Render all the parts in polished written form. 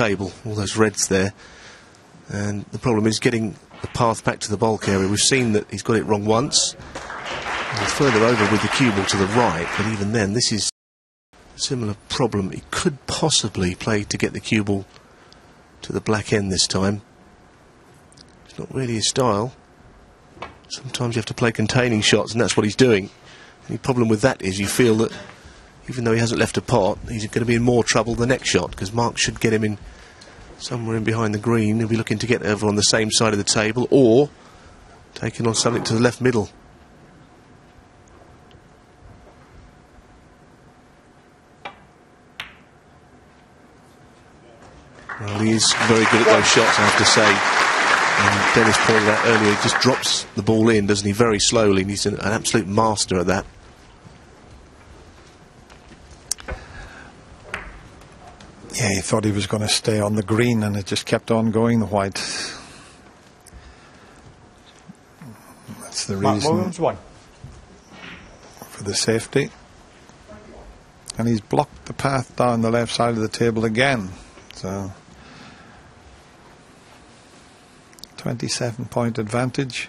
table, all those reds there. And the problem is getting the path back to the bulk area. We've seen that he's got it wrong once. He's further over with the cue ball to the right, but even then, this is a similar problem. He could possibly play to get the cue ball to the black end this time. It's not really his style. Sometimes you have to play containing shots, and that's what he's doing. And the problem with that is you feel that even though he hasn't left a pot, he's going to be in more trouble the next shot, because Mark should get him in somewhere in behind the green. He'll be looking to get over on the same side of the table, or taking on something to the left middle. Well, he is very good at those shots, I have to say. And Dennis pointed out earlier, he just drops the ball in, doesn't he, very slowly, and he's an absolute master at that. Yeah, he thought he was going to stay on the green, and it just kept on going, the white. That's the reason for the safety. And he's blocked the path down the left side of the table again. So 27-point advantage.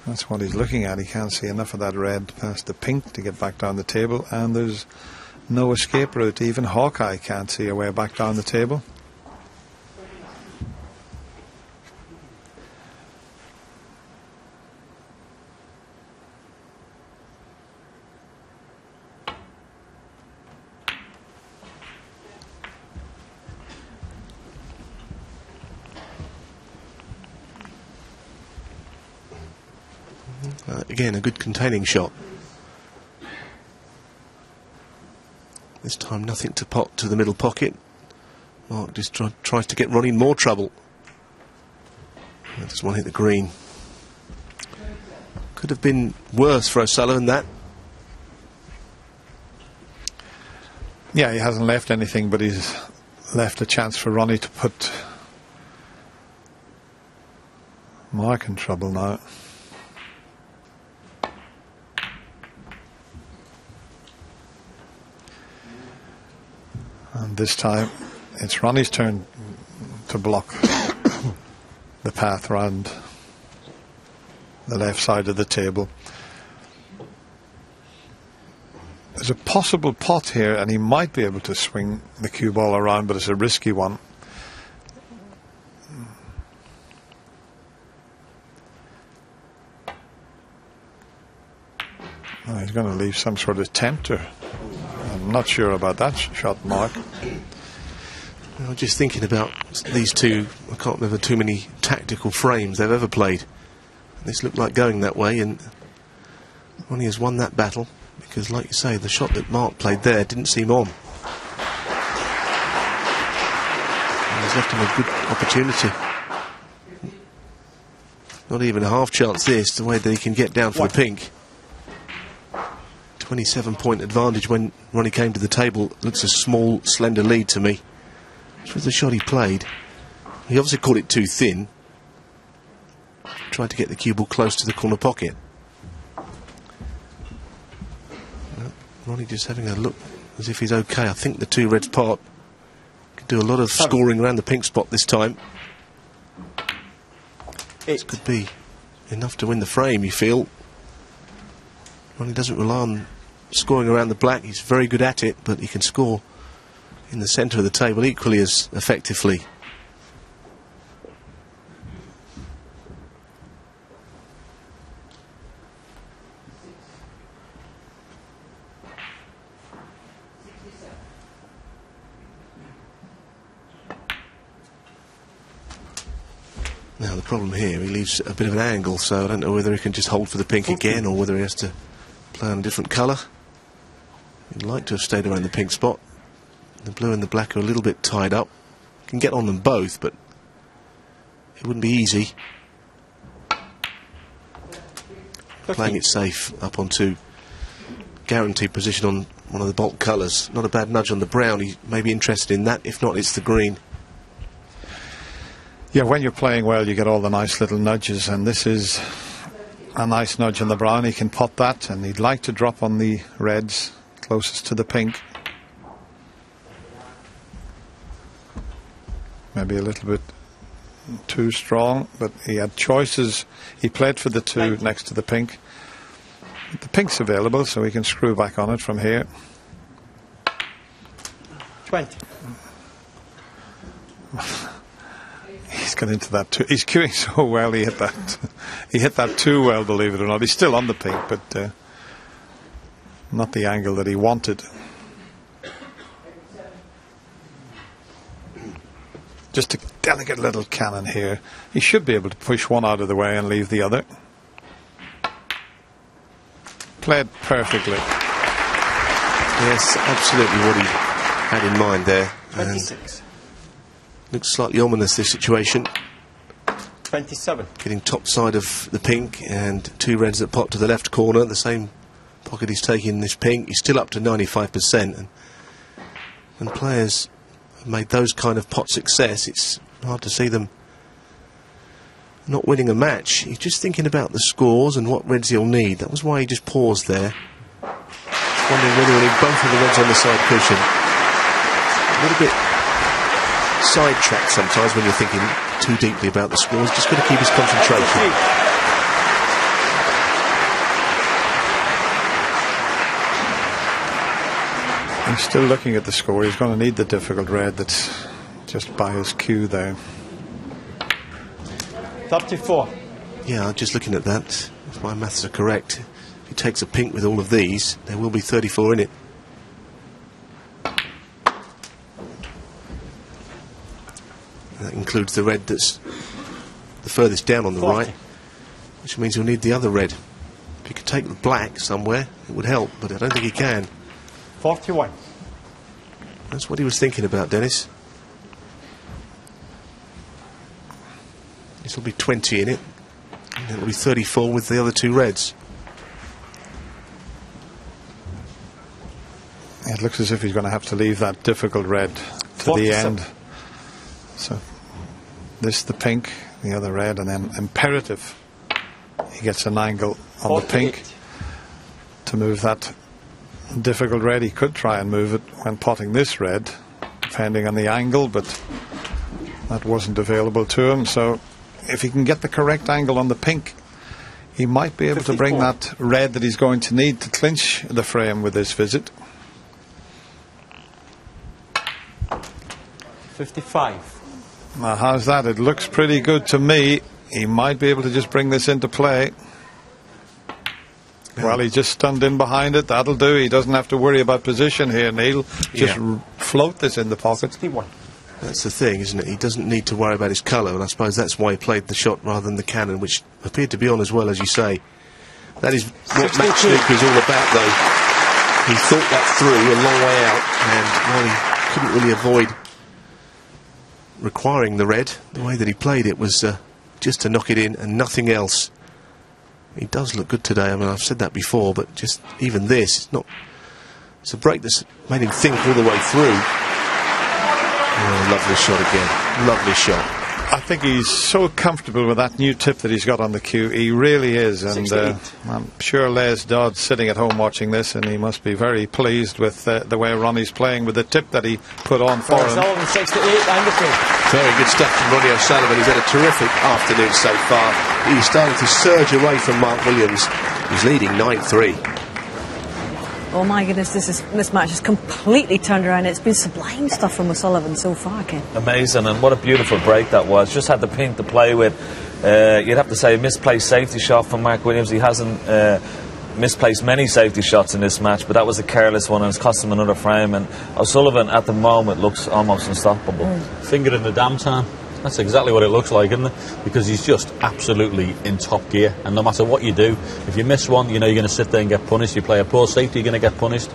That's what he's looking at. He can't see enough of that red past the pink to get back down the table, and there's no escape route. Even Hawkeye can't see a way back down the table. Again, a good containing shot. This time nothing to pot to the middle pocket. Mark just tries to get Ronnie in more trouble. Doesn't want to hit the green. Could have been worse for O'Sullivan, that. Yeah, he hasn't left anything, but he's left a chance for Ronnie to put Mark in trouble now. And this time it's Ronnie's turn to block the path round the left side of the table. There's a possible pot here, and he might be able to swing the cue ball around, but it's a risky one. Oh, he's going to leave some sort of tempter. I'm not sure about that shot, Mark. I'm just thinking about these two. I can't remember too many tactical frames they've ever played. This looked like going that way, and Ronnie has won that battle, because, like you say, the shot that Mark played there didn't seem on. And he's left him a good opportunity. Not even a half chance this, the way that he can get down for the pink. 27-point advantage when Ronnie came to the table. Looks a small, slender lead to me. Which was the shot he played. He obviously caught it too thin. Tried to get the cue ball close to the corner pocket. Ronnie just having a look as if he's okay. I think the two reds part could do a lot of scoring around the pink spot this time. This could be enough to win the frame, you feel. Ronnie doesn't rely on scoring around the black. He's very good at it, but he can score in the centre of the table equally as effectively. Now the problem here, he leaves a bit of an angle, so I don't know whether he can just hold for the pink again or whether he has to play on a different colour. He'd like to have stayed around the pink spot. The blue and the black are a little bit tied up. Can get on them both, but it wouldn't be easy. Playing it safe up onto guaranteed position on one of the bulk colours. Not a bad nudge on the brown. He may be interested in that. If not, it's the green. Yeah, when you're playing well, you get all the nice little nudges, and this is a nice nudge on the brown. He can pot that, and he'd like to drop on the reds closest to the pink. Maybe a little bit too strong, but he had choices. He played for the 2 next to the pink. The pink's available, so he can screw back on it from here. 20. He's got into that too. He's cueing so well. He hit that. He hit that too well, believe it or not. He's still on the pink, but not the angle that he wanted. Just a delicate little cannon here. He should be able to push one out of the way and leave the other. Played perfectly. Yes, absolutely what he had in mind there. 26. Looks slightly ominous, this situation. 27. Getting top side of the pink and 2 reds that pot to the left corner. The same pocket he's taking this pink. He's still up to 95%. And when players have made those kind of pot success, it's hard to see them not winning a match. He's just thinking about the scores and what reds he'll need. That was why he just paused there. Just wondering whether he'll need both of the reds on the side cushion. A little bit sidetracked sometimes when you're thinking too deeply about the scores. Just got to keep his concentration. He's still looking at the score. He's going to need the difficult red that's just by his cue there. 34. Yeah, just looking at that, if my maths are correct, if he takes a pink with all of these, there will be 34 in it. That includes the red that's the furthest down on the 40. right, which means he'll need the other red. If he could take the black somewhere, it would help, but I don't think he can. 41. That's what he was thinking about, Dennis. This will be 20 in it, and it'll be 34 with the other 2 reds. It looks as if he's going to have to leave that difficult red to the end. So this the pink, the other red, and then imperative he gets an angle on 48. the pink to move that difficult red. He could try and move it when potting this red, depending on the angle, but that wasn't available to him. So if he can get the correct angle on the pink, he might be able 54. to bring that red that he's going to need to clinch the frame with this visit. 55. Now, how's that? It looks pretty good to me. He might be able to just bring this into play. Well, he just stunned in behind it. That'll do. He doesn't have to worry about position here, Neil. Just float this in the pocket. 61. That's the thing, isn't it? He doesn't need to worry about his colour, and I suppose that's why he played the shot rather than the cannon, which appeared to be on as well, as you say. That is what match snooker is all about, though. He thought that through a long way out, and while he couldn't really avoid requiring the red, the way that he played it was just to knock it in and nothing else. He does look good today. I mean, I've said that before, but just even this, it's a break that's made him think all the way through. Oh, lovely shot again. Lovely shot. I think he's so comfortable with that new tip that he's got on the cue. He really is. And I'm sure Les Dodd's sitting at home watching this, and he must be very pleased with the way Ronnie's playing with the tip that he put on for him. O'Sullivan 68, Anderson. Very good stuff from Ronnie O'Sullivan. He's had a terrific afternoon so far. He's starting to surge away from Mark Williams. He's leading 9-3. Oh my goodness, this match has completely turned around. It's been sublime stuff from O'Sullivan so far, Ken. Amazing, and what a beautiful break that was. Just had the pink to play with. You'd have to say a misplaced safety shot from Mark Williams. He hasn't misplaced many safety shots in this match, but that was a careless one, and it's cost him another frame. And O'Sullivan at the moment looks almost unstoppable. Finger in the damn time. That's exactly what it looks like, isn't it? Because he's just absolutely in top gear, and no matter what you do, if you miss one, you know you're going to sit there and get punished. You play a poor safety, you're going to get punished.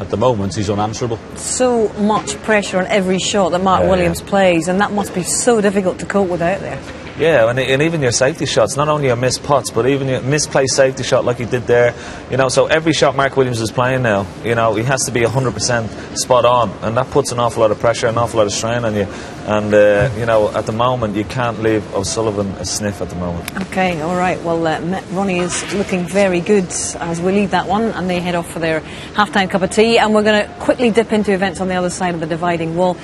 At the moment, he's unanswerable. So much pressure on every shot that Mark Williams plays, and that must be so difficult to cope with out there. Yeah, and even your safety shots, not only your missed putts, but even your misplaced safety shot like he did there. You know, so every shot Mark Williams is playing now, you know, he has to be 100% spot on, and that puts an awful lot of pressure, an awful lot of strain on you. And, you know, at the moment, you can't leave O'Sullivan a sniff at the moment. Okay, all right. Well, Ronnie is looking very good as we leave that one, and they head off for their half-time cup of tea. And we're going to quickly dip into events on the other side of the dividing wall.